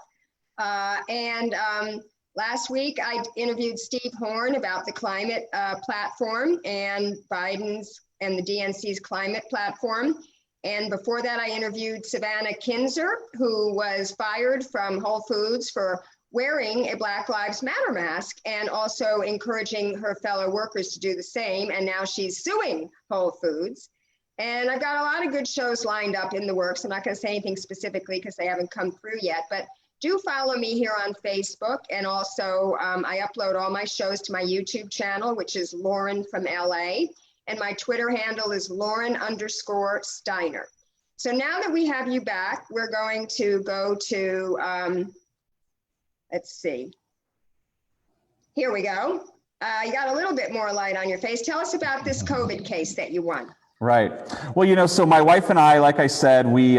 S1: Last week, I interviewed Steve Horn about the climate platform and Biden's and the DNC's climate platform. And before that, I interviewed Savannah Kinzer, who was fired from Whole Foods for wearing a Black Lives Matter mask and also encouraging her fellow workers to do the same. And now she's suing Whole Foods. And I've got a lot of good shows lined up in the works. I'm not going to say anything specifically because they haven't come through yet, but do follow me here on Facebook. And also I upload all my shows to my YouTube channel, which is Lauren from LA. And my Twitter handle is Lauren_Steiner. So now that we have you back, we're going to go to, let's see. Here we go. You got a little bit more light on your face. Tell us about this COVID case that you won.
S2: Right. Well, so my wife and I, like I said, we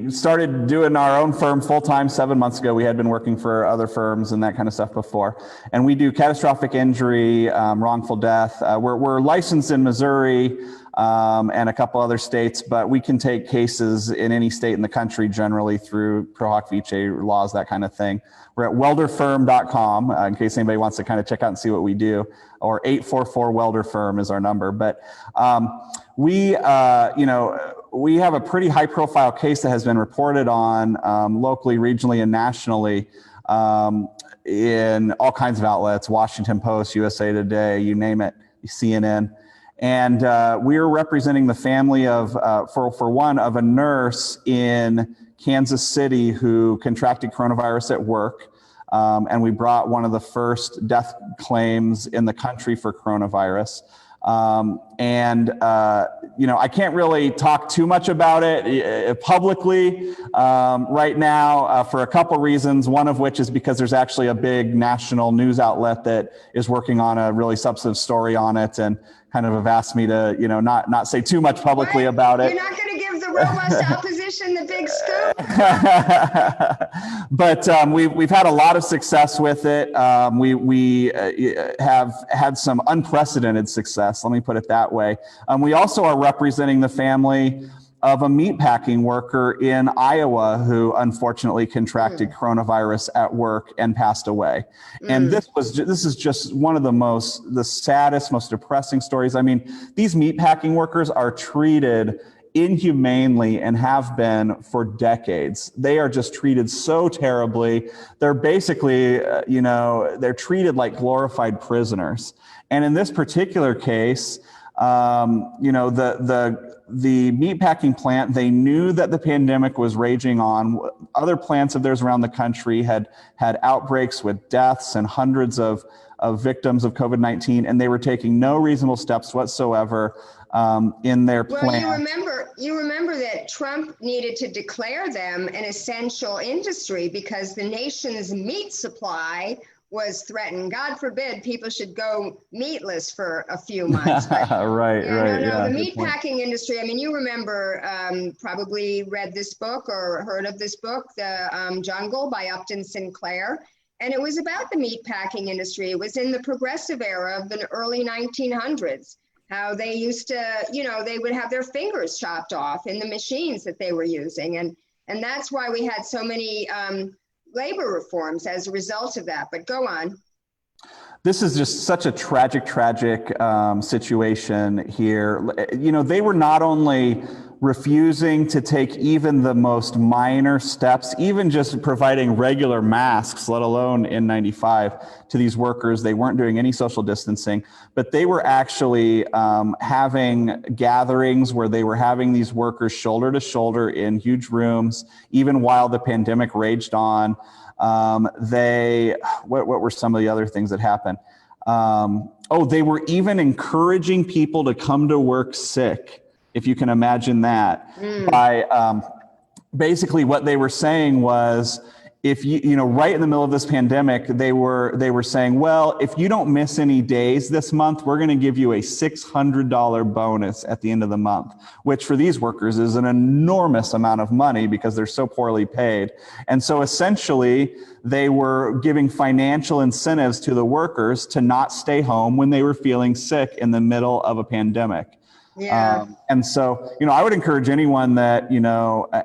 S2: started doing our own firm full time 7 months ago. We had been working for other firms and that kind of stuff before, and we do catastrophic injury, wrongful death. We're licensed in Missouri and a couple other states, but we can take cases in any state in the country generally through pro hoc vice laws, that kind of thing. We're at welderfirm.com in case anybody wants to kind of check out and see what we do, or 844 Welder Firm is our number. But we have a pretty high profile case that has been reported on locally, regionally, and nationally in all kinds of outlets, Washington Post, USA Today, you name it, CNN. And we are representing the family of, for one, of a nurse in Kansas City who contracted coronavirus at work. And we brought one of the first death claims in the country for coronavirus. I can't really talk too much about it publicly right now for a couple reasons, one of which is because there's actually a big national news outlet that is working on a really substantive story on it and kind of have asked me to, not say too much publicly about it.
S1: You're not going to give the robust opposition the big scoop?
S2: But we've had a lot of success with it. We have had some unprecedented success, let me put it that way. We also are representing the family of a meatpacking worker in Iowa who unfortunately contracted coronavirus at work and passed away. And this is just one of the saddest, most depressing stories. I mean, these meatpacking workers are treated inhumanely and have been for decades. They are just treated so terribly. They're basically, they're treated like glorified prisoners. And in this particular case, the meatpacking plant, they knew that the pandemic was raging on. Other plants of theirs around the country had outbreaks with deaths and hundreds of victims of COVID-19, and they were taking no reasonable steps whatsoever in their plan.
S1: Well, you remember that Trump needed to declare them an essential industry because the nation's meat supply was threatened. God forbid people should go meatless for a few months. But,
S2: right.
S1: The meatpacking industry, I mean, you remember, probably read this book or heard of this book, The Jungle by Upton Sinclair. And it was about the meatpacking industry. It was in the progressive era of the early 1900s, how they used to, they would have their fingers chopped off in the machines that they were using. And that's why we had so many labor reforms as a result of that. But go on.
S2: This is just such a tragic situation here. They were not only refusing to take even the most minor steps, even just providing regular masks, let alone N95 to these workers. They weren't doing any social distancing, but they were actually having gatherings where they were having these workers shoulder to shoulder in huge rooms, even while the pandemic raged on. What were some of the other things that happened? They were even encouraging people to come to work sick, if you can imagine that. By basically what they were saying was, if right in the middle of this pandemic, they were saying, well, if you don't miss any days this month, we're going to give you a $600 bonus at the end of the month, which for these workers is an enormous amount of money because they're so poorly paid. And so essentially, they were giving financial incentives to the workers to not stay home when they were feeling sick in the middle of a pandemic.
S1: Yeah.
S2: And so, I would encourage anyone that,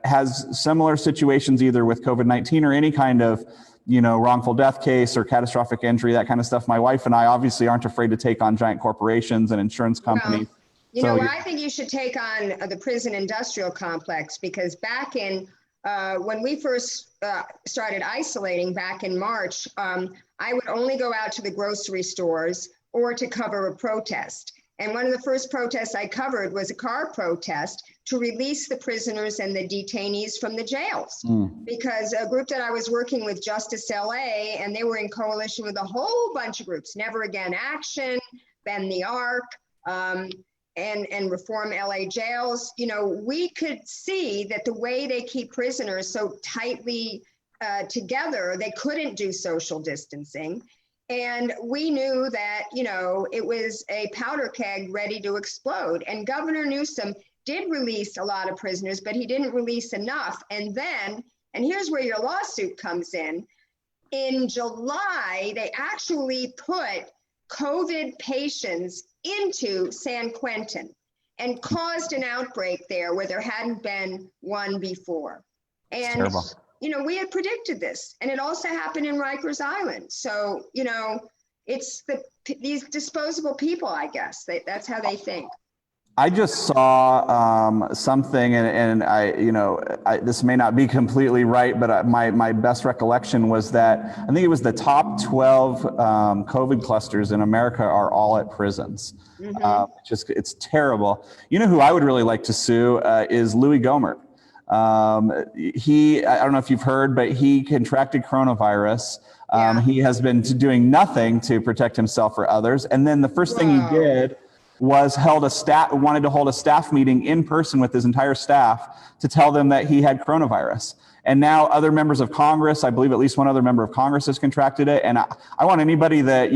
S2: has similar situations, either with COVID-19 or any kind of, wrongful death case or catastrophic injury, that kind of stuff. My wife and I obviously aren't afraid to take on giant corporations and insurance companies.
S1: I think you should take on the prison industrial complex, because back in, when we first started isolating back in March, I would only go out to the grocery stores or to cover a protest. And one of the first protests I covered was a car protest to release the prisoners and the detainees from the jails. Because a group that I was working with, Justice LA, and they were in coalition with a whole bunch of groups, Never Again Action, Bend the Arc, and Reform LA Jails. We could see that the way they keep prisoners so tightly together, they couldn't do social distancing. And we knew that, it was a powder keg ready to explode. And Governor Newsom did release a lot of prisoners, but he didn't release enough. And here's where your lawsuit comes in. In July, they actually put COVID patients into San Quentin and caused an outbreak there where there hadn't been one before. And
S2: terrible.
S1: We had predicted this, and it also happened in Rikers Island. So, it's these disposable people, I guess. That's how they think.
S2: I just saw something, and this may not be completely right, but my best recollection was that I think it was the top 12 COVID clusters in America are all at prisons. It's terrible. Who I would really like to sue is Louis Gohmert. I don't know if you've heard, but he contracted coronavirus. He has been doing nothing to protect himself or others. And then the first thing he did wanted to hold a staff meeting in person with his entire staff to tell them that he had coronavirus. And now other members of Congress, I believe at least one other member of Congress has contracted it. And I want anybody that,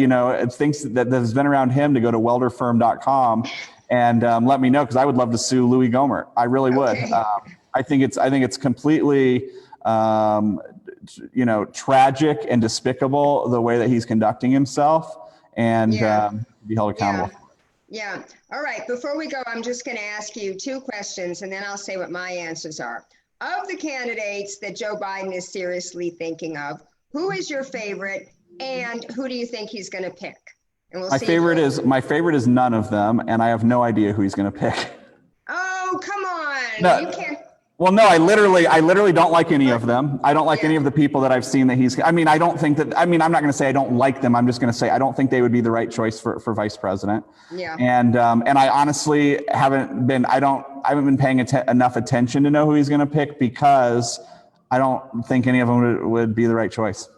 S2: thinks that has been around him to go to welderfirm.com and let me know, because I would love to sue Louis Gohmert. I really would.
S1: Okay.
S2: I think it's completely, tragic and despicable the way that he's conducting himself, and be held accountable.
S1: Yeah. All right. Before we go, I'm just going to ask you 2 questions, and then I'll say what my answers are. Of the candidates that Joe Biden is seriously thinking of, who is your favorite, and who do you think he's going to pick? And we'll
S2: my favorite is none of them, and I have no idea who he's going to pick.
S1: Oh, come on!
S2: No.
S1: You can't.
S2: Well, no, I literally don't like any of them. I don't like any of the people that I've seen that I'm not going to say I don't like them. I'm just going to say I don't think they would be the right choice for vice president.
S1: Yeah.
S2: And I honestly haven't been paying enough attention to know who he's going to pick, because I don't think any of them would be the right choice.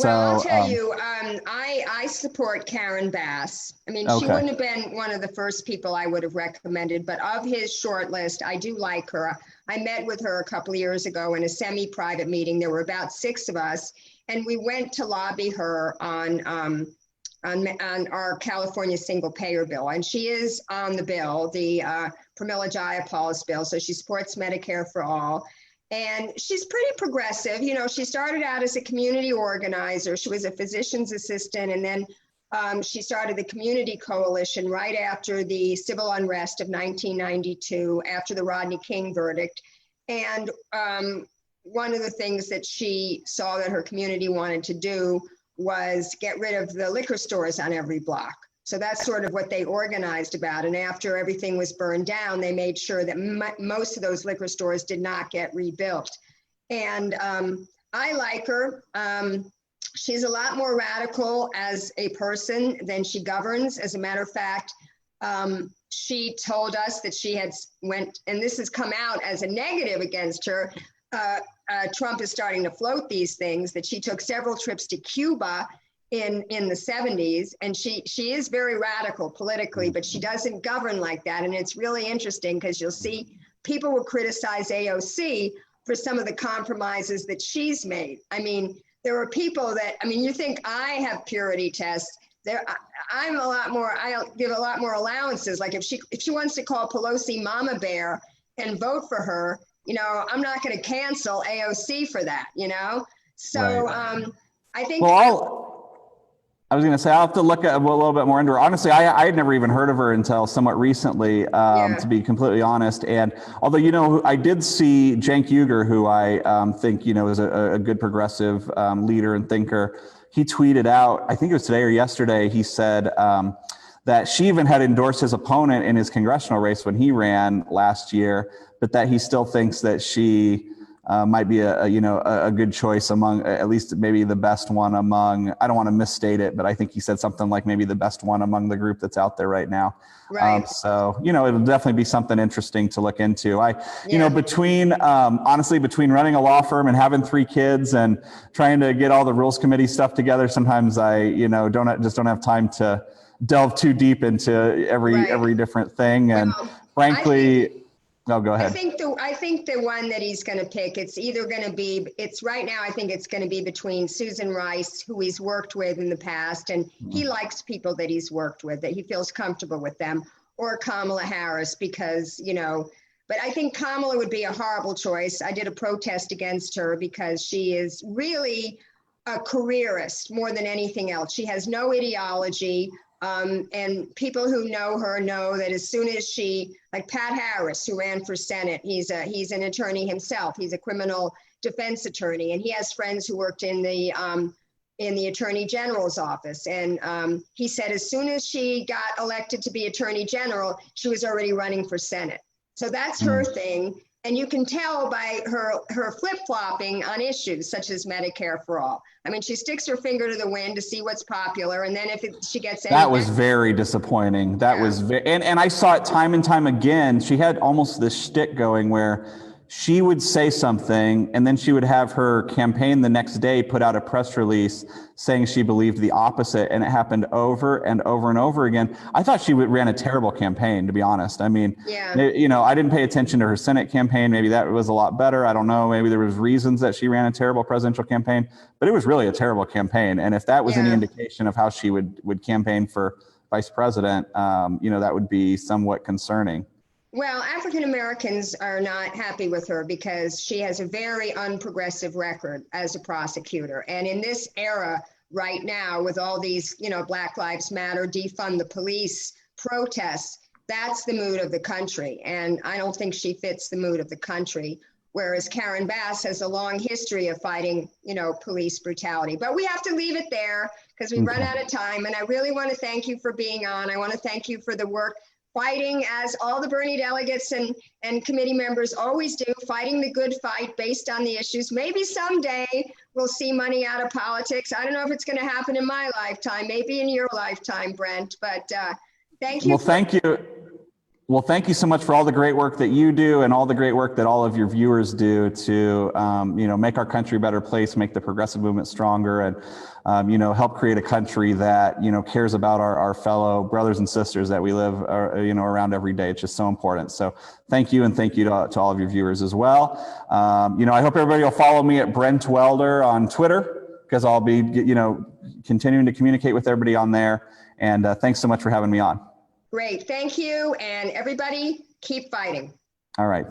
S1: Well, I'll tell you, I support Karen Bass. I mean, she wouldn't have been one of the first people I would have recommended, but of his short list, I do like her. I met with her a couple of years ago in a semi-private meeting. There were about 6 of us, and we went to lobby her on our California single payer bill. And she is on the bill, the Pramila Jayapal's bill. So she supports Medicare for all. And she's pretty progressive. She started out as a community organizer. She was a physician's assistant, and then she started the Community Coalition right after the civil unrest of 1992, after the Rodney King verdict. And one of the things that she saw that her community wanted to do was get rid of the liquor stores on every block. So that's sort of what they organized about. And after everything was burned down, they made sure that most of those liquor stores did not get rebuilt. And I like her. She's a lot more radical as a person than she governs. As a matter of fact, she told us that she had and this has come out as a negative against her. Trump is starting to float these things, that she took several trips to Cuba in the 70s, and she is very radical politically, but she doesn't govern like that. And it's really interesting, because you'll see people will criticize AOC for some of the compromises that she's made. I mean, there are people that, you think I have purity tests. I'll give a lot more allowances. Like if she wants to call Pelosi Mama Bear and vote for her, I'm not going to cancel AOC for that, So right. I think.
S2: Well, I was going to say, I'll have to look at a little bit more into her. Honestly, I had never even heard of her until somewhat recently, to be completely honest. And although, I did see Cenk Uygur, who I think, is a good progressive leader and thinker. He tweeted out, I think it was today or yesterday, he said that she even had endorsed his opponent in his congressional race when he ran last year, but that he still thinks that she might be a good choice among, at least maybe the best one among, I don't want to misstate it, but I think he said something like maybe the best one among the group that's out there right now.
S1: Right.
S2: So, it'll definitely be something interesting to look into. Between running a law firm and having 3 kids and trying to get all the Rules Committee stuff together, sometimes I, don't have time to delve too deep into every different thing. And frankly, no, go ahead.
S1: I think the one that he's going to pick, it's either going to be, right now, I think it's going to be between Susan Rice, who he's worked with in the past, and he likes people that he's worked with, that he feels comfortable with them, or Kamala Harris, because, but I think Kamala would be a horrible choice. I did a protest against her because she is really a careerist more than anything else. She has no ideology. And people who know her know that as soon as like Pat Harris, who ran for Senate, he's an attorney himself. He's a criminal defense attorney, and he has friends who worked in the Attorney General's office. And he said as soon as she got elected to be Attorney General, she was already running for Senate. So that's her thing. And you can tell by her flip-flopping on issues such as Medicare for all. She sticks her finger to the wind to see what's popular. And then she gets
S2: that was very disappointing. That was and I saw it time and time again. She had almost this shtick going where she would say something, and then she would have her campaign the next day put out a press release saying she believed the opposite, and it happened over and over and over again. I thought she ran a terrible campaign, to be honest. I mean,
S1: Yeah.
S2: I didn't pay attention to her Senate campaign. Maybe that was a lot better. I don't know. Maybe there was reasons that she ran a terrible presidential campaign, but it was really a terrible campaign. And if that was any indication of how she would campaign for vice president, that would be somewhat concerning.
S1: Well, African Americans are not happy with her because she has a very unprogressive record as a prosecutor. And in this era right now, with all these, Black Lives Matter, defund the police protests, that's the mood of the country. And I don't think she fits the mood of the country. Whereas Karen Bass has a long history of fighting, police brutality. But we have to leave it there because we run out of time. And I really want to thank you for being on. I want to thank you for the work fighting, as all the Bernie delegates and committee members always do, fighting the good fight based on the issues. Maybe someday we'll see money out of politics. I don't know if it's going to happen in my lifetime, maybe in your lifetime, Brent, but thank you.
S2: Well, thank you. Well, thank you so much for all the great work that you do and all the great work that all of your viewers do to, make our country a better place, make the progressive movement stronger, and, help create a country that, cares about our fellow brothers and sisters that we live, around every day. It's just so important. So thank you. And thank you to all of your viewers as well. I hope everybody will follow me at Brent Welder on Twitter, because I'll be, continuing to communicate with everybody on there. And thanks so much for having me on.
S1: Great. Thank you. And everybody, keep fighting.
S2: All right.